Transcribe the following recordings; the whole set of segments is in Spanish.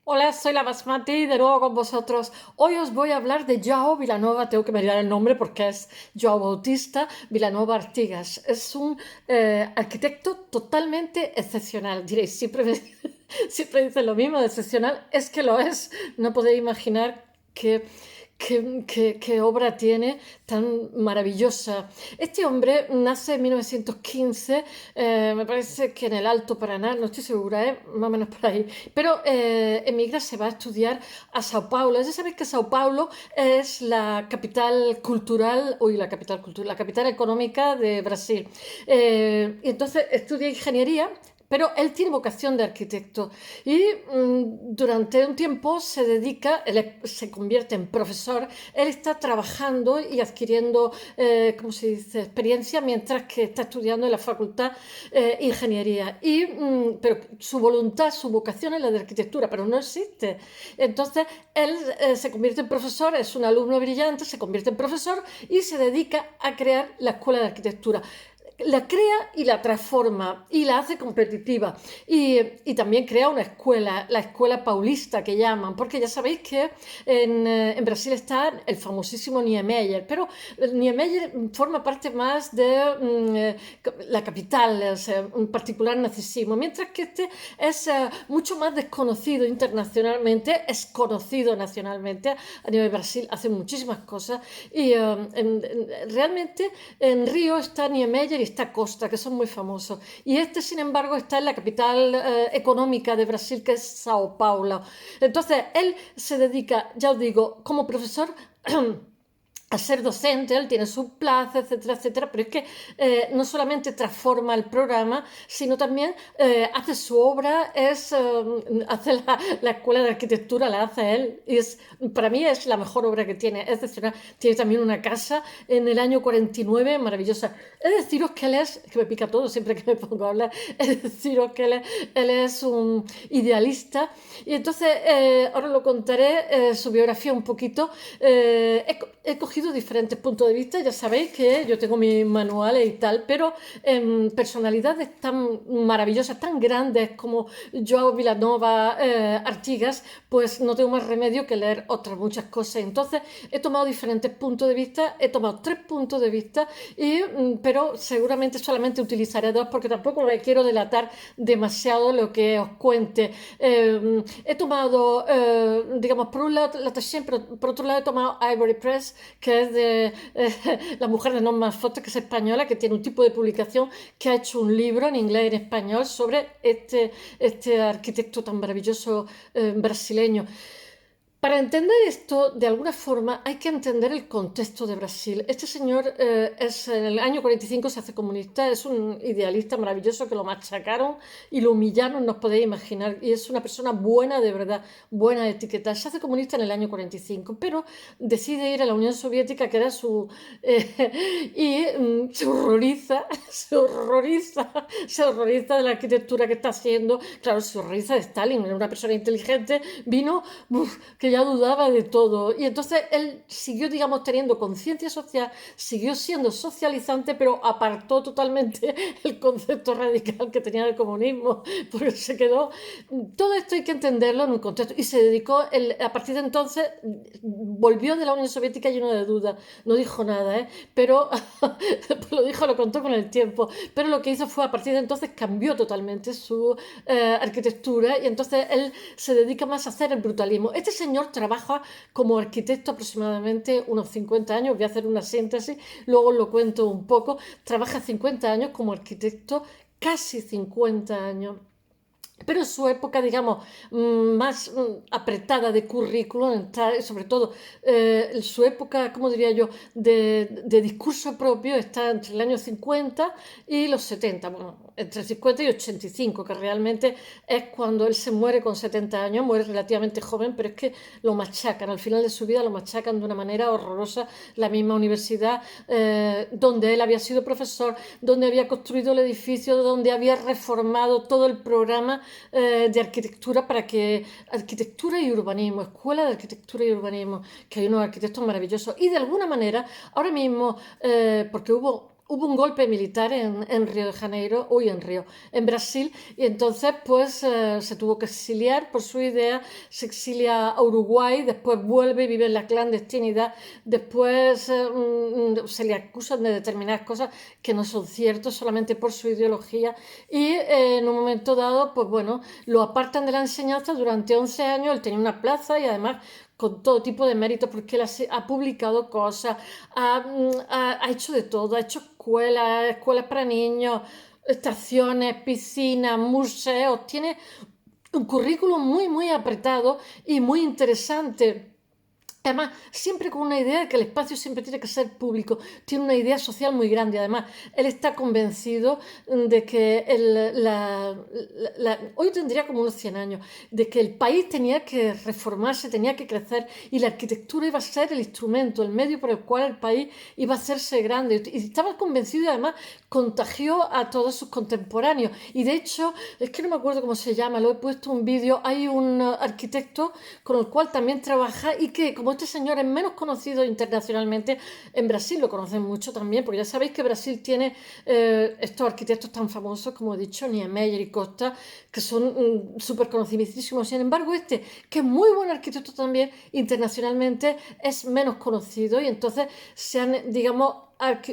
Hola, soy la Basmati, de nuevo con vosotros. Hoy os voy a hablar de Joao Vilanova, tengo que mirar el nombre porque es Joao Bautista Vilanova Artigas. Es un arquitecto totalmente excepcional. Diréis, siempre dicen lo mismo, de excepcional. Es que lo es. No podéis imaginar qué obra tiene tan maravillosa. Este hombre nace en 1915, me parece que en el Alto Paraná, no estoy segura, más o menos por ahí, pero emigra, se va a estudiar a Sao Paulo. Ya sabéis que Sao Paulo es la capital cultural, uy, la capital cultural, la capital económica de Brasil. Y entonces estudia ingeniería, pero él tiene vocación de arquitecto y durante un tiempo se convierte en profesor, él está trabajando y adquiriendo, ¿cómo se dice?, experiencia mientras que está estudiando en la facultad ingeniería. Pero su voluntad, su vocación es la de arquitectura, pero no existe. Entonces, él se convierte en profesor, es un alumno brillante, se convierte en profesor y se dedica a crear la escuela de arquitectura. La crea y la transforma y la hace competitiva y también crea una escuela, la escuela paulista que llaman, porque ya sabéis que en Brasil está el famosísimo Niemeyer, pero Niemeyer forma parte más de la capital, o sea, un particular narcisismo, mientras que este es mucho más desconocido internacionalmente, es conocido nacionalmente. A nivel de Brasil hace muchísimas cosas y realmente en Río está Niemeyer y está Costa, que son muy famosos. Y este, sin embargo, está en la capital económica de Brasil, que es Sao Paulo. Entonces, él se dedica, ya os digo, como profesor a ser docente, él tiene su plaza, etcétera, etcétera, pero es que no solamente transforma el programa, sino también hace su obra, hace la escuela de arquitectura, la hace él, y para mí es la mejor obra que tiene, es excepcional. Tiene también una casa en el año 49, maravillosa. Es deciros que él es, que me pica todo siempre que me pongo a hablar, es deciros que él es un idealista, y entonces ahora lo contaré, su biografía un poquito. He cogido diferentes puntos de vista, ya sabéis que yo tengo mis manuales y tal, pero personalidades tan maravillosas, tan grandes como Joao Vilanova Artigas, pues no tengo más remedio que leer otras muchas cosas. Entonces he tomado diferentes puntos de vista, he tomado tres puntos de vista, pero seguramente solamente utilizaré dos porque tampoco me quiero delatar demasiado lo que os cuente. He tomado, digamos, por un lado la Taschen, pero por otro lado he tomado Ivory Press, que es de la mujer de Norma Foster, que es española, que tiene un tipo de publicación, que ha hecho un libro en inglés y en español sobre este arquitecto tan maravilloso brasileño. Para entender esto, de alguna forma, hay que entender el contexto de Brasil. Este señor en el año 45 se hace comunista, es un idealista maravilloso que lo machacaron y lo humillaron, no os podéis imaginar, y es una persona buena de verdad, buena de etiqueta. Se hace comunista en el año 45, pero decide ir a la Unión Soviética, que era su... se horroriza, se horroriza de la arquitectura que está haciendo. Claro, se horroriza de Stalin, era una persona inteligente, vino... que ya dudaba de todo. Y entonces él siguió, digamos, teniendo conciencia social, siguió siendo socializante, pero apartó totalmente el concepto radical que tenía del comunismo, porque se quedó... Todo esto hay que entenderlo en un contexto. Y se dedicó, a partir de entonces, volvió de la Unión Soviética lleno de dudas. No dijo nada, ¿eh? Pero lo contó con el tiempo. Pero lo que hizo fue, a partir de entonces, cambió totalmente su arquitectura y entonces él se dedica más a hacer el brutalismo. Este señor trabaja como arquitecto aproximadamente unos 50 años, voy a hacer una síntesis, luego lo cuento un poco, trabaja 50 años como arquitecto, casi 50 años. Pero en su época, digamos, más apretada de currículum, sobre todo su época, ¿cómo diría yo?, de discurso propio está entre el año 50 y los 70, bueno, entre 50 y 85, que realmente es cuando él se muere con 70 años, muere relativamente joven, pero es que lo machacan, al final de su vida lo machacan de una manera horrorosa. La misma universidad donde él había sido profesor, donde había construido el edificio, donde había reformado todo el programa de arquitectura para que arquitectura y urbanismo, escuela de arquitectura y urbanismo, que hay unos arquitectos maravillosos y de alguna manera ahora mismo, porque hubo hubo un golpe militar en Río de Janeiro, en Brasil, y entonces pues se tuvo que exiliar por su idea, se exilia a Uruguay, después vuelve y vive en la clandestinidad, después se le acusan de determinadas cosas que no son ciertas solamente por su ideología, y en un momento dado, pues bueno, lo apartan de la enseñanza durante 11 años, él tenía una plaza y además con todo tipo de méritos porque él ha publicado cosas, ha hecho de todo, ha hecho escuelas para niños, estaciones, piscinas, museos, tiene un currículum muy, muy apretado y muy interesante. Además, siempre con una idea de que el espacio siempre tiene que ser público, tiene una idea social muy grande. Además, él está convencido de que hoy tendría como unos 100 años, de que el país tenía que reformarse, tenía que crecer y la arquitectura iba a ser el instrumento, el medio por el cual el país iba a hacerse grande. Y estaba convencido y además contagió a todos sus contemporáneos. Y de hecho, es que no me acuerdo cómo se llama, lo he puesto un vídeo, hay un arquitecto con el cual también trabaja y que como este señor es menos conocido internacionalmente, en Brasil lo conocen mucho también, porque ya sabéis que Brasil tiene estos arquitectos tan famosos como he dicho, Niemeyer y Costa, que son súper conocidísimos. Sin embargo, este, que es muy buen arquitecto también, internacionalmente es menos conocido y entonces se han, digamos,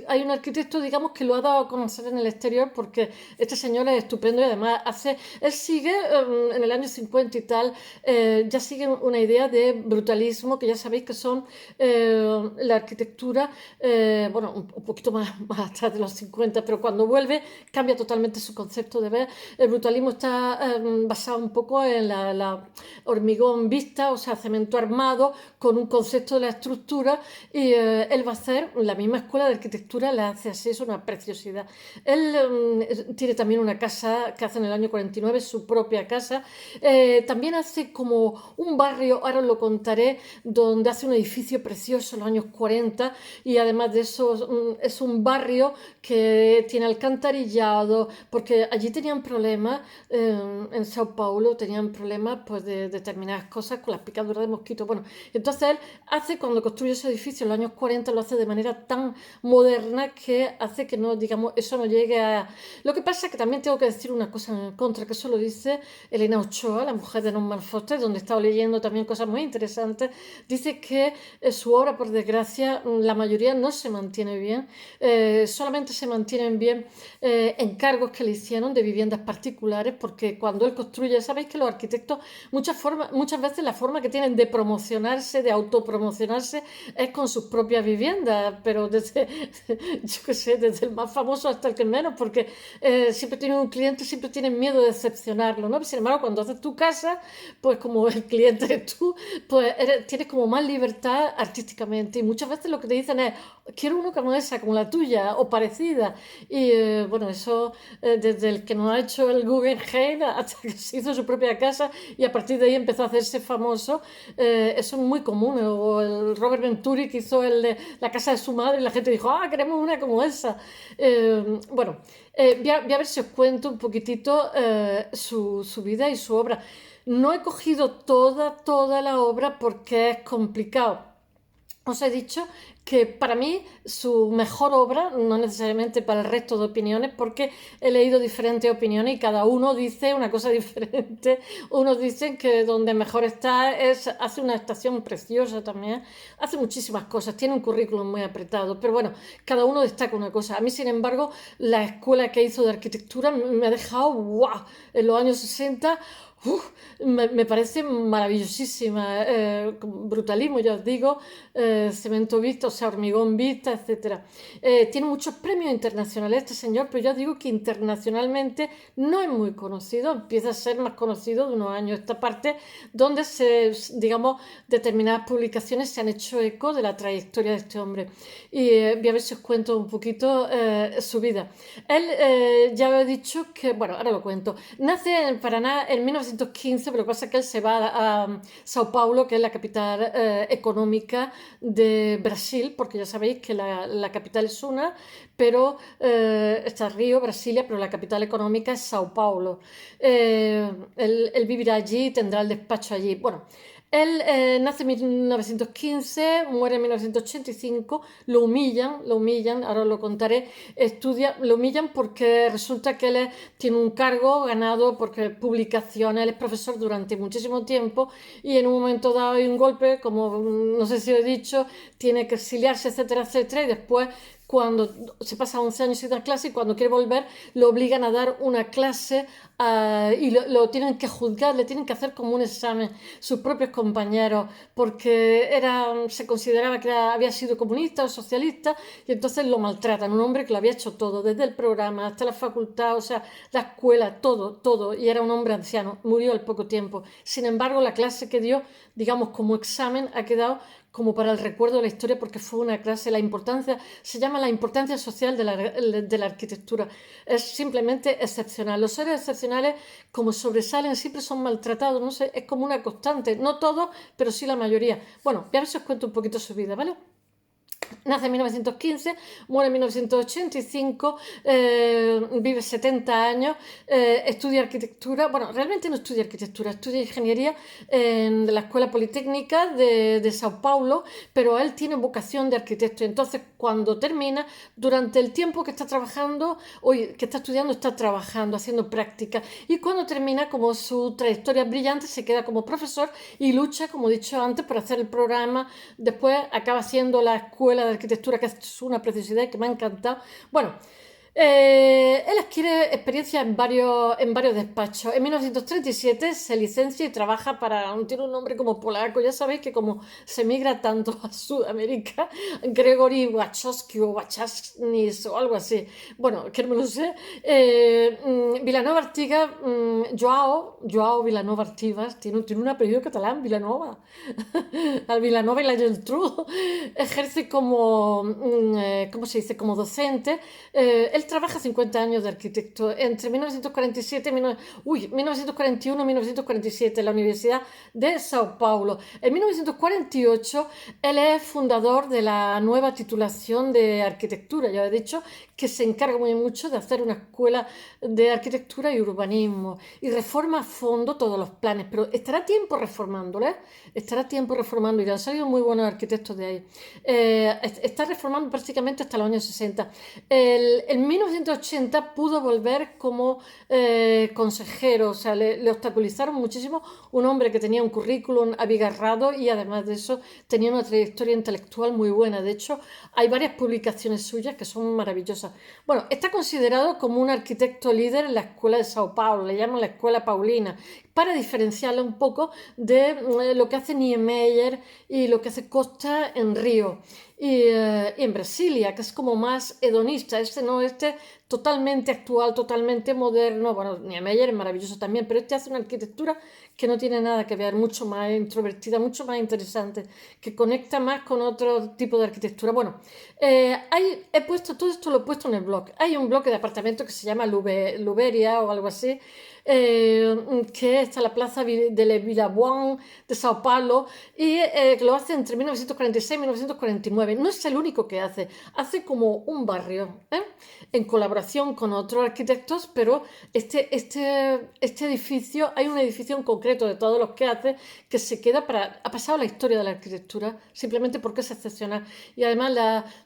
hay un arquitecto, digamos, que lo ha dado a conocer en el exterior porque este señor es estupendo y además él sigue en el año 50 y tal, ya sigue una idea de brutalismo, que ya sabéis que son la arquitectura, bueno, un poquito más atrás de los 50, pero cuando vuelve cambia totalmente su concepto de ver. El brutalismo está basado un poco en la hormigón vista, o sea, cemento armado, con un concepto de la estructura y él va a hacer la misma escuela de arquitectura, la hace así, es una preciosidad. Él tiene también una casa que hace en el año 49, su propia casa. También hace como un barrio, ahora os lo contaré, donde hace un edificio precioso en los años 40 y además de eso es un barrio que tiene alcantarillado, porque allí tenían problemas, en Sao Paulo tenían problemas pues, de determinadas cosas con las picaduras de mosquitos. Bueno, entonces él hace, cuando construye ese edificio en los años 40, lo hace de manera tan moderna que hace que no, digamos, eso no llegue a... Lo que pasa es que también tengo que decir una cosa en contra, que eso lo dice Elena Ochoa, la mujer de Norman Foster, donde he estado leyendo también cosas muy interesantes. Dice que su obra, por desgracia, la mayoría no se mantiene bien, solamente se mantienen bien encargos que le hicieron de viviendas particulares, porque cuando él construye, sabéis que los arquitectos muchas veces la forma que tienen de promocionarse, de autopromocionarse, es con sus propias viviendas, pero desde, yo qué sé, desde el más famoso hasta el que menos, porque siempre tienen un cliente, siempre tienen miedo de decepcionarlo, ¿no? Sin embargo, cuando haces tu casa, pues como el cliente eres tú, pues tienes como más libertad artísticamente y muchas veces lo que te dicen es, quiero uno como esa, como la tuya o parecida. Y bueno, eso desde el que nos ha hecho el Guggenheim hasta que se hizo su propia casa y a partir de ahí empezó a hacerse famoso, eso es muy común. O el Robert Venturi que hizo la casa de su madre y la gente dijo, ah, queremos una como esa. Bueno, voy a ver si os cuento un poquitito su vida y su obra. No he cogido toda la obra porque es complicado. Os he dicho que para mí su mejor obra, no necesariamente para el resto de opiniones, porque he leído diferentes opiniones y cada uno dice una cosa diferente. Unos dicen que donde mejor está hace una estación preciosa también, hace muchísimas cosas, tiene un currículum muy apretado, pero bueno, cada uno destaca una cosa. A mí, sin embargo, la escuela que hizo de arquitectura me ha dejado, ¡wow! En los años 60. Me parece maravillosísima, brutalismo, ya os digo, cemento vista, o sea, hormigón vista, etcétera. Tiene muchos premios internacionales este señor, pero ya os digo que internacionalmente no es muy conocido, empieza a ser más conocido de unos años esta parte, donde digamos, determinadas publicaciones se han hecho eco de la trayectoria de este hombre. Y voy a ver si os cuento un poquito su vida. Él, ya os he dicho que, bueno, ahora lo cuento, nace en Paraná en 1915, pero lo que pasa es que él se va a Sao Paulo, que es la capital económica de Brasil, porque ya sabéis que la capital es una, pero está Río, Brasilia, pero la capital económica es Sao Paulo. Él vivirá allí y tendrá el despacho allí. Bueno, Él nace en 1915, muere en 1985, lo humillan, ahora lo contaré, lo humillan porque resulta que tiene un cargo ganado porque publicaciones, él es profesor durante muchísimo tiempo y en un momento dado hay un golpe, como no sé si lo he dicho, tiene que exiliarse, etcétera, etcétera, y después cuando se pasa 11 años sin dar clase y cuando quiere volver lo obligan a dar una clase y lo tienen que juzgar, le tienen que hacer como un examen sus propios compañeros porque se consideraba que había sido comunista o socialista y entonces lo maltratan, un hombre que lo había hecho todo, desde el programa hasta la facultad, o sea, la escuela, todo, todo, y era un hombre anciano, murió al poco tiempo. Sin embargo, la clase que dio, digamos, como examen ha quedado como para el recuerdo de la historia porque fue una clase, se llama la importancia social de la arquitectura. Es simplemente excepcional. Los seres excepcionales, como sobresalen, siempre son maltratados, no sé, es como una constante. No todos, pero sí la mayoría. Bueno, ya a ver si os cuento un poquito su vida, ¿vale? Nace en 1915, muere en 1985, vive 70 años, estudia arquitectura, bueno, realmente no estudia arquitectura, estudia ingeniería en la Escuela Politécnica de Sao Paulo, pero él tiene vocación de arquitecto. Entonces, cuando termina, durante el tiempo que está trabajando, que está estudiando, está trabajando, haciendo práctica. Y cuando termina, como su trayectoria es brillante, se queda como profesor y lucha, como he dicho antes, por hacer el programa. Después acaba haciendo la escuela de arquitectura, que es una preciosidad y que me ha encantado. Bueno, él adquiere experiencia en varios despachos. En 1937 se licencia y trabaja tiene un nombre como polaco. Ya sabéis que como se migra tanto a Sudamérica, Gregory Wachowski o Wachowskis o algo así. Bueno, que no me lo sé. Vilanova Artigas, Joao Vilanova Artigas, tiene un apellido catalán, Vilanova. Al Vilanova y la Geltrú. Ejerce como, ¿cómo se dice? Como docente. Él trabaja 50 años de arquitecto entre 1941 y 1947 en la Universidad de Sao Paulo. En 1948 él es fundador de la nueva titulación de arquitectura. Ya he dicho que se encarga muy mucho de hacer una escuela de arquitectura y urbanismo y reforma a fondo todos los planes, pero estará tiempo reformándole, estará tiempo reformando y han salido muy buenos arquitectos de ahí. Está reformando prácticamente hasta los años 60. En 1980 pudo volver como consejero, o sea, le obstaculizaron muchísimo un hombre que tenía un currículum abigarrado y además de eso tenía una trayectoria intelectual muy buena. De hecho, hay varias publicaciones suyas que son maravillosas. Bueno, está considerado como un arquitecto líder en la escuela de Sao Paulo, le llaman la escuela paulina, para diferenciarla un poco de lo que hace Niemeyer y lo que hace Costa en Río. Y en Brasilia, que es como más hedonista, este totalmente actual, totalmente moderno. Bueno, Niemeyer es maravilloso también, pero este hace una arquitectura que no tiene nada que ver, mucho más introvertida, mucho más interesante, que conecta más con otro tipo de arquitectura. Bueno, todo esto lo he puesto en el blog. Hay un blog de apartamento que se llama Luberia o algo así, que está en la plaza de Virabuán de Sao Paulo y que lo hace entre 1946 y 1949. No es el único que hace como un barrio, en colaboración con otros arquitectos, pero este edificio, hay un edificio en concreto de todos los que hace que se queda ha pasado la historia de la arquitectura simplemente porque es excepcional. Y además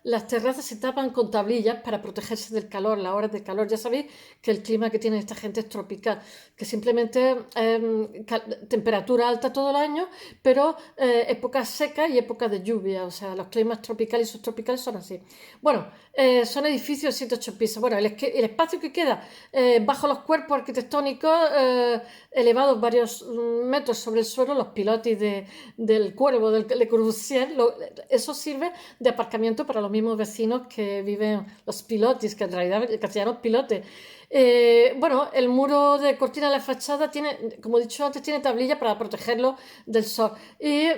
las terrazas se tapan con tablillas para protegerse del calor, las horas de calor. Ya sabéis que el clima que tiene esta gente es tropical, que simplemente temperatura alta todo el año, pero épocas secas y épocas de lluvia. O sea, los climas tropicales y subtropicales son así. Bueno, son edificios de 7-8 pisos. Bueno, el espacio que queda bajo los cuerpos arquitectónicos elevados varios metros sobre el suelo, los pilotis del Cuervo, del Le Corbusier, eso sirve de aparcamiento para los mismos vecinos que viven los pilotis, que en realidad en castellano es pilote. Bueno, el muro de cortina de la fachada tiene, como he dicho antes, tiene tablilla para protegerlo del sol. Y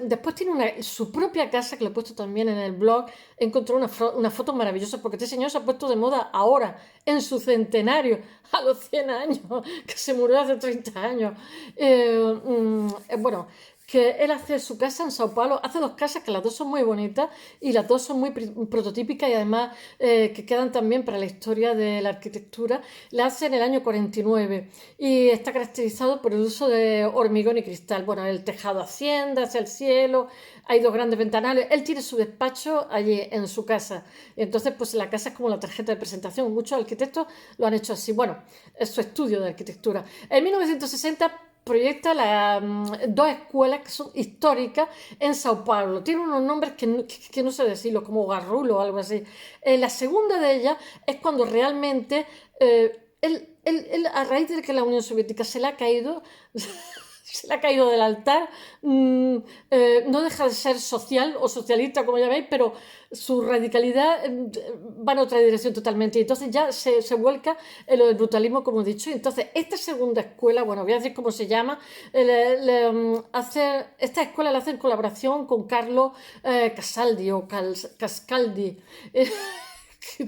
después tiene su propia casa, que lo he puesto también en el blog. Encontré una foto maravillosa porque este señor se ha puesto de moda ahora, en su centenario, a los 100 años, que se murió hace 30 años. Bueno, que él hace su casa en Sao Paulo, hace dos casas que las dos son muy bonitas y las dos son muy prototípicas y además que quedan también para la historia de la arquitectura. La hace en el año 49 y está caracterizado por el uso de hormigón y cristal. Bueno, el tejado asciende hacia el cielo, hay dos grandes ventanales. Él tiene su despacho allí en su casa. Y entonces, pues la casa es como la tarjeta de presentación. Muchos arquitectos lo han hecho así. Bueno, es su estudio de arquitectura. En 1960 proyecta dos escuelas que son históricas en Sao Paulo. Tienen unos nombres que no sé decirlo, como Garrulo o algo así. La segunda de ellas es cuando realmente a raíz de que la Unión Soviética se le ha caído, se le ha caído del altar, no deja de ser social o socialista, como ya veis, pero su radicalidad va en otra dirección totalmente. Y entonces ya se vuelca en lo del brutalismo, como he dicho. Y entonces esta segunda escuela, bueno, voy a decir cómo se llama, esta escuela la hace en colaboración con Carlo Casaldi o Cascaldi.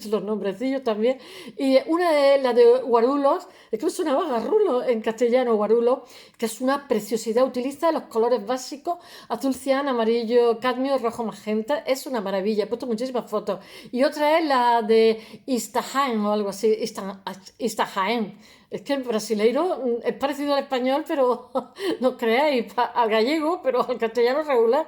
Los nombrecillos también. Y una de la de Guarulhos, es que me sonaba Garrulo en castellano, Guarulo, que es una preciosidad. Utiliza los colores básicos: azul cian, amarillo, cadmio, rojo, magenta. Es una maravilla. He puesto muchísimas fotos. Y otra es la de Istahaen o algo así. Istahaen. Es que el brasileiro es parecido al español, pero no creáis, al gallego, pero al castellano regular.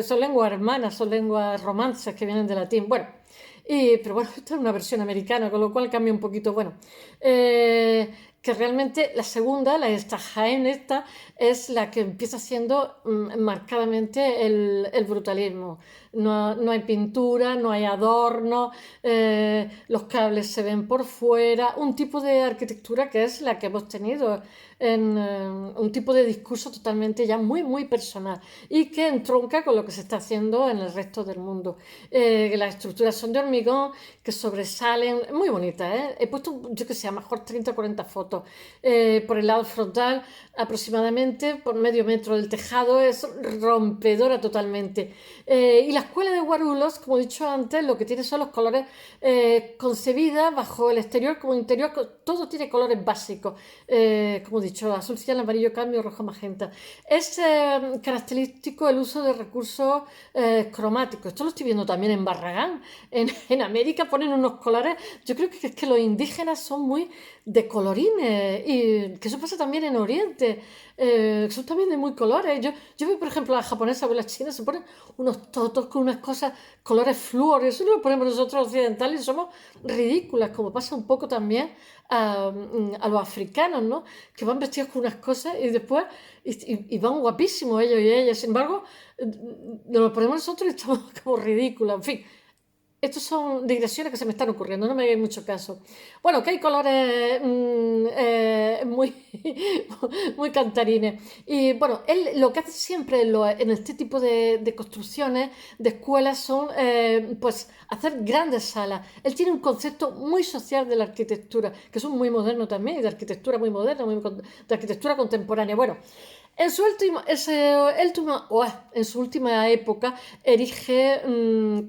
Son lenguas hermanas, son lenguas romances que vienen de latín. Bueno. Pero bueno, esta es una versión americana, con lo cual cambia un poquito. Bueno, que realmente la segunda, la esta Jaén, esta es la que empieza siendo marcadamente el brutalismo. No hay pintura, no hay adorno, los cables se ven por fuera, un tipo de arquitectura que es la que hemos tenido en un tipo de discurso totalmente ya muy personal y que entronca con lo que se está haciendo en el resto del mundo. Las estructuras son de hormigón, que sobresalen, muy bonitas, ¿eh? He puesto, yo que sé, a lo mejor 30 o 40 fotos. Por el lado frontal, aproximadamente por medio metro del tejado, es rompedora totalmente. Y la escuela de Guarulhos, como he dicho antes, lo que tiene son los colores concebidas bajo el exterior como interior, todo tiene colores básicos, como he dicho, azul cian, amarillo cambio, rojo magenta. Es característico el uso de recursos cromáticos. Esto lo estoy viendo también en Barragán. En América ponen unos colores, yo creo que es que los indígenas son muy de colorines y que eso pasa también en Oriente, son también de muy colores. Yo veo, por ejemplo, a las japonesas o las chinas se ponen unos totos con unas cosas, colores flúor, eso no lo ponemos nosotros occidentales y somos ridículas, como pasa un poco también a los africanos, ¿no? Que van vestidos con unas cosas y después y van guapísimos ellos y ellas. Sin embargo, nos lo ponemos nosotros y estamos como ridículas. En fin, estos son digresiones que se me están ocurriendo, no me hagáis mucho caso. Bueno, que hay colores muy, muy cantarines. Y bueno, él lo que hace siempre en este tipo de construcciones, de escuelas, son pues hacer grandes salas. Él tiene un concepto muy social de la arquitectura, que es un muy moderno también, y de arquitectura muy moderna, de arquitectura contemporánea. Bueno, en su última época erige,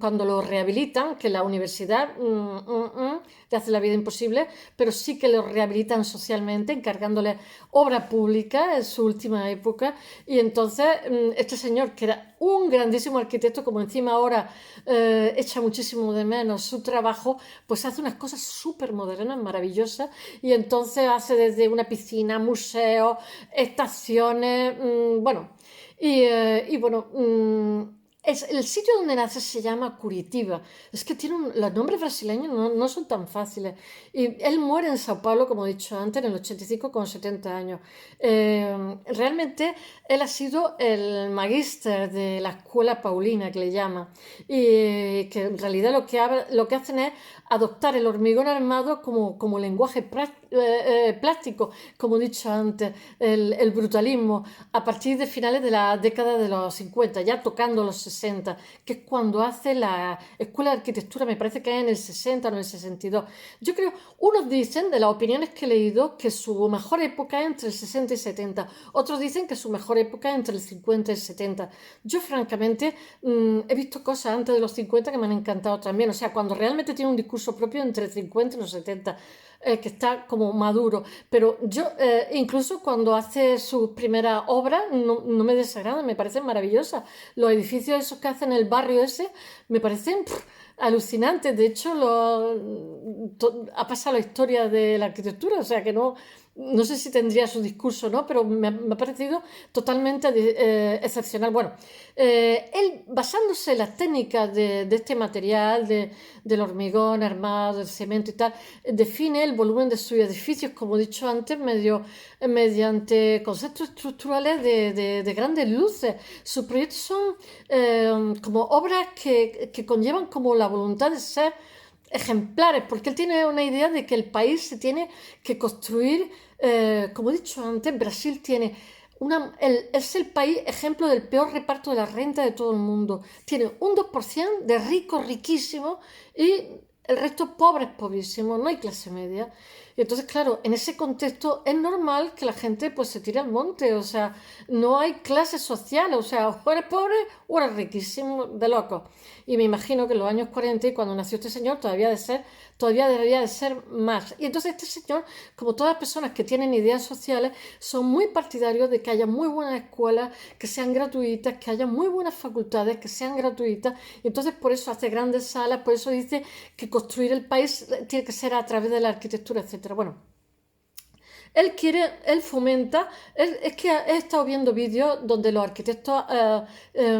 cuando lo rehabilitan, que la universidad le hace la vida imposible, pero sí que lo rehabilitan socialmente, encargándole obra pública en su última época. Y entonces este señor, que era un grandísimo arquitecto, como encima ahora echa muchísimo de menos su trabajo, pues hace unas cosas súper modernas, maravillosas, y entonces hace desde una piscina, museos, estaciones, bueno, y bueno, el sitio donde nace se llama Curitiba. Es que tiene los nombres brasileños no son tan fáciles. Y él muere en Sao Paulo, como he dicho antes, en el 85 con 70 años. Realmente él ha sido el magíster de la escuela paulina, que le llama. Y que en realidad lo que hacen es adoptar el hormigón armado como lenguaje plástico, como he dicho antes, el brutalismo, a partir de finales de la década de los 50, ya tocando los 60, que es cuando hace la Escuela de Arquitectura, me parece que es en el 60 o en el 62. Yo creo, unos dicen, de las opiniones que he leído, que su mejor época es entre el 60 y 70, otros dicen que su mejor época es entre el 50 y el 70. Yo, francamente, he visto cosas antes de los 50 que me han encantado también, o sea, cuando realmente tiene un discurso propio entre el 50 y los 70. que está como maduro. Pero yo, incluso cuando hace sus primeras obras, no me desagradan, me parecen maravillosas. Los edificios esos que hacen en el barrio ese me parecen alucinantes. De hecho, ha pasado la historia de la arquitectura, o sea que no sé si tendría su discurso, ¿no? Pero me ha parecido totalmente excepcional. Bueno, él, basándose en las técnicas de este material, del hormigón armado, del cemento y tal, define el volumen de sus edificios, como he dicho antes, mediante conceptos estructurales de grandes luces. Sus proyectos son como obras que conllevan como la voluntad de ser ejemplares, porque él tiene una idea de que el país se tiene que construir, como he dicho antes, Brasil tiene es el país ejemplo del peor reparto de la renta de todo el mundo. Tiene un 2% de ricos riquísimos y el resto pobres pobrísimos, no hay clase media. Y entonces, claro, en ese contexto es normal que la gente pues se tire al monte, o sea, no hay clase social, o sea, o eres pobre o eres riquísimo, de loco. Y me imagino que en los años 40 y cuando nació este señor todavía debería de ser más. Y entonces este señor, como todas las personas que tienen ideas sociales, son muy partidarios de que haya muy buenas escuelas, que sean gratuitas, que haya muy buenas facultades, que sean gratuitas. Y entonces por eso hace grandes salas, por eso dice que construir el país tiene que ser a través de la arquitectura, etcétera. Bueno, él fomenta, es que he estado viendo vídeos donde los arquitectos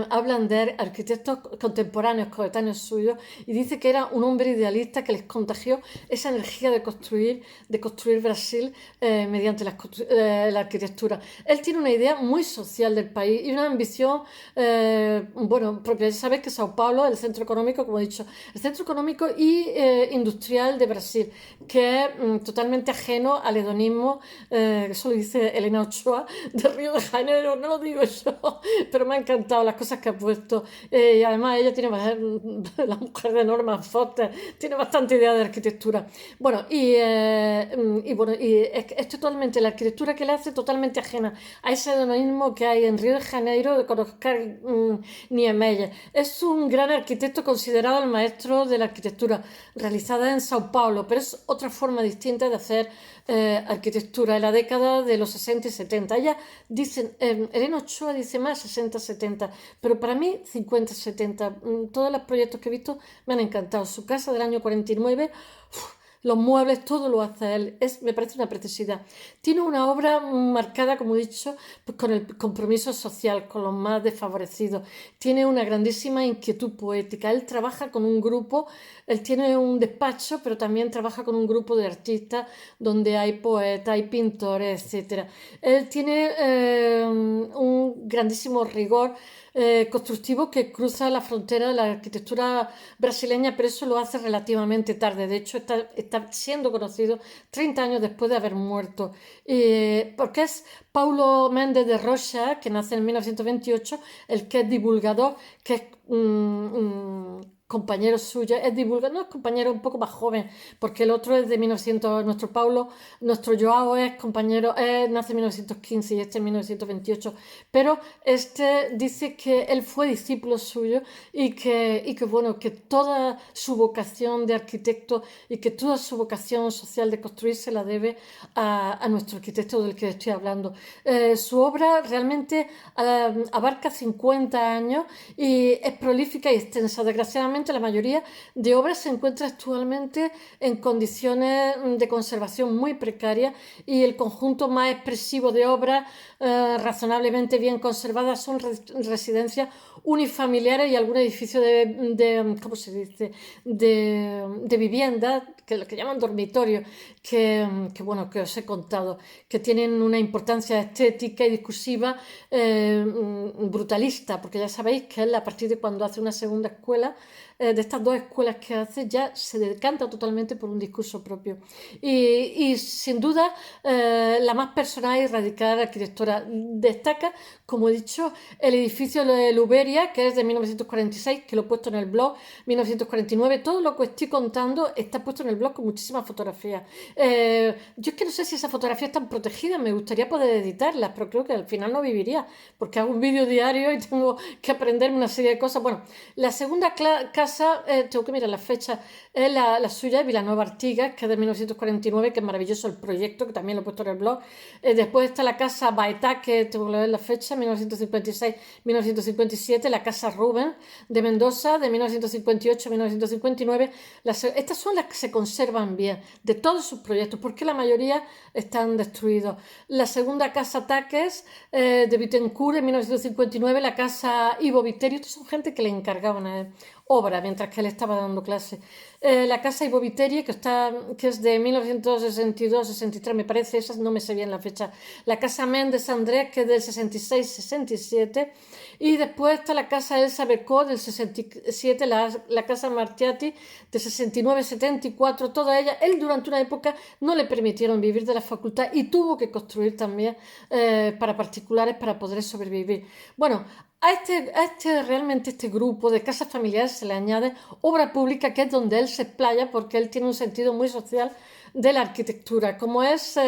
hablan de arquitectos contemporáneos, coetáneos suyos, y dice que era un hombre idealista que les contagió esa energía de construir Brasil mediante la arquitectura. Él tiene una idea muy social del país y una ambición, bueno, propia. Sabes que Sao Paulo es el centro económico, como he dicho, el centro económico y industrial de Brasil, que es totalmente ajeno al hedonismo, eso lo dice Elena Ochoa de Río de Janeiro, no lo digo yo, pero me han encantado las cosas que ha puesto. Y además ella tiene, la mujer de Norman Foster, tiene bastante idea de arquitectura. Bueno, bueno, es totalmente la arquitectura que le hace totalmente ajena a ese hedonismo que hay en Río de Janeiro con Oscar Niemeyer. Es un gran arquitecto considerado el maestro de la arquitectura realizada en Sao Paulo, pero es otra forma distinta de hacer arquitectura en la década de los 60 y 70. Ella dice, Elena Ochoa dice más 60-70, pero para mí 50-70. Todos los proyectos que he visto me han encantado. Su casa del año 49, los muebles, todo lo hace él. Me parece una preciosidad. Tiene una obra marcada, como he dicho, pues con el compromiso social, con los más desfavorecidos. Tiene una grandísima inquietud poética. Él trabaja con un grupo, él tiene un despacho, pero también trabaja con un grupo de artistas donde hay poetas, hay pintores, etc. Él tiene un grandísimo rigor constructivo que cruza la frontera de la arquitectura brasileña, pero eso lo hace relativamente tarde. De hecho, está siendo conocido 30 años después de haber muerto. Porque es Paulo Mendes de Rocha, que nace en 1928, el que es divulgador, que es compañero suyo, es divulgador, no es compañero un poco más joven, porque el otro es de 1900, nuestro Joao es compañero, nace en 1915 y este en 1928, pero este dice que él fue discípulo suyo y que bueno, que toda su vocación de arquitecto y que toda su vocación social de construir se la debe a nuestro arquitecto del que estoy hablando. Su obra realmente abarca 50 años y es prolífica y extensa. Desgraciadamente, la mayoría de obras se encuentra actualmente en condiciones de conservación muy precarias y el conjunto más expresivo de obras razonablemente bien conservadas son residencias unifamiliares y algún edificio ¿cómo se dice?, de vivienda, que lo que llaman dormitorio, bueno, que os he contado, que tienen una importancia estética y discursiva brutalista, porque ya sabéis que él, a partir de cuando hace una segunda escuela, de estas dos escuelas que hace, ya se decanta totalmente por un discurso propio. Y sin duda, la más personal y radical arquitectura. Destaca, como he dicho, el edificio de Luberia, que es de 1946, que lo he puesto en el blog, 1949. Todo lo que estoy contando está puesto en el blog con muchísimas fotografías. Yo es que no sé si esas fotografías están protegidas, me gustaría poder editarlas, pero creo que al final no viviría, porque hago un vídeo diario y tengo que aprenderme una serie de cosas. Bueno, la segunda casas, tengo que mirar la fecha, la suya es Vilanova Artigas, que es de 1949, que es maravilloso el proyecto, que también lo he puesto en el blog. Después está la casa Baetá, que tengo que ver la fecha, 1956-1957, la casa Rubens de Mendoza, de 1958-1959. Estas son las que se conservan bien, de todos sus proyectos, porque la mayoría están destruidos. La segunda casa Taques, de Bittencourt, en 1959, la casa Ivo Viterio. Estos son gente que le encargaban a él obra mientras que él estaba dando clase. La casa Ivo Viteri, que es de 1962-63, me parece, esa no me sé bien la fecha. La casa Méndez Andrés, que es del 66-67. Y después está la casa Elsa Becó, del 67, la casa Martiati, de 69-74. Toda ella, él durante una época no le permitieron vivir de la facultad y tuvo que construir también para particulares para poder sobrevivir. Bueno, realmente este grupo de casas familiares se le añade obra pública, que es donde él se explaya, porque él tiene un sentido muy social de la arquitectura, como es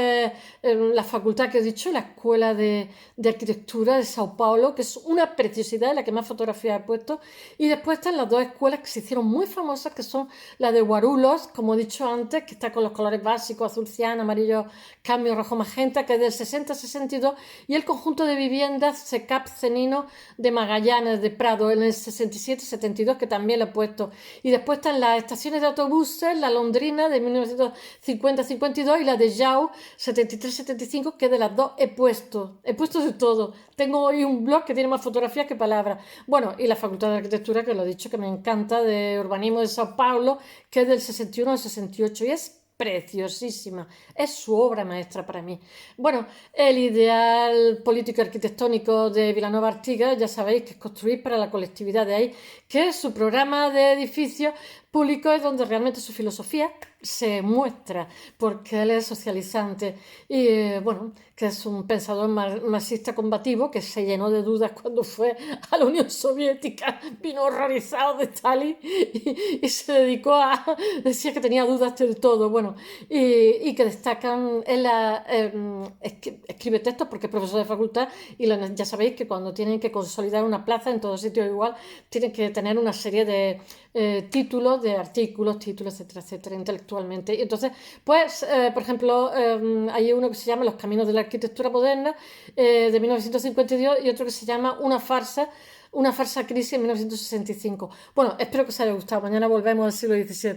la facultad que he dicho, la Escuela de Arquitectura de Sao Paulo, que es una preciosidad, la que más fotografías he puesto. Y después están las dos escuelas que se hicieron muy famosas, que son la de Guarulhos, como he dicho antes, que está con los colores básicos, azul cian, amarillo, cambio, rojo, magenta, que es del 60-62, y el conjunto de viviendas SECAP Cenino de Magallanes de Prado en el 67-72, que también lo he puesto. Y después están las estaciones de autobuses, la Londrina de 1950-52 y la de Jau 73-75, que de las dos he puesto de todo. Tengo hoy un blog que tiene más fotografías que palabras. Bueno, y la Facultad de Arquitectura, que lo he dicho, que me encanta, de Urbanismo de Sao Paulo, que es del 61 al 68 y es preciosísima, es su obra maestra para mí. Bueno, el ideal político y arquitectónico de Vilanova Artigas, ya sabéis que es construir para la colectividad, de ahí que su programa de edificios públicos es donde realmente su filosofía se muestra, porque él es socializante y bueno, que es un pensador marxista combativo que se llenó de dudas cuando fue a la Unión Soviética, vino horrorizado de Stalin y se dedicó a, decía que tenía dudas del todo, bueno, y que destacan, él escribe textos porque es profesor de facultad y ya sabéis que cuando tienen que consolidar una plaza en todos sitios igual, tienen que tener una serie de títulos, de artículos, títulos, etcétera, etcétera, intelectualmente. Y entonces, pues, por ejemplo, hay uno que se llama Los caminos de la arquitectura moderna, de 1952, y otro que se llama Una farsa crisis en 1965. Bueno, espero que os haya gustado. Mañana volvemos al siglo XVII.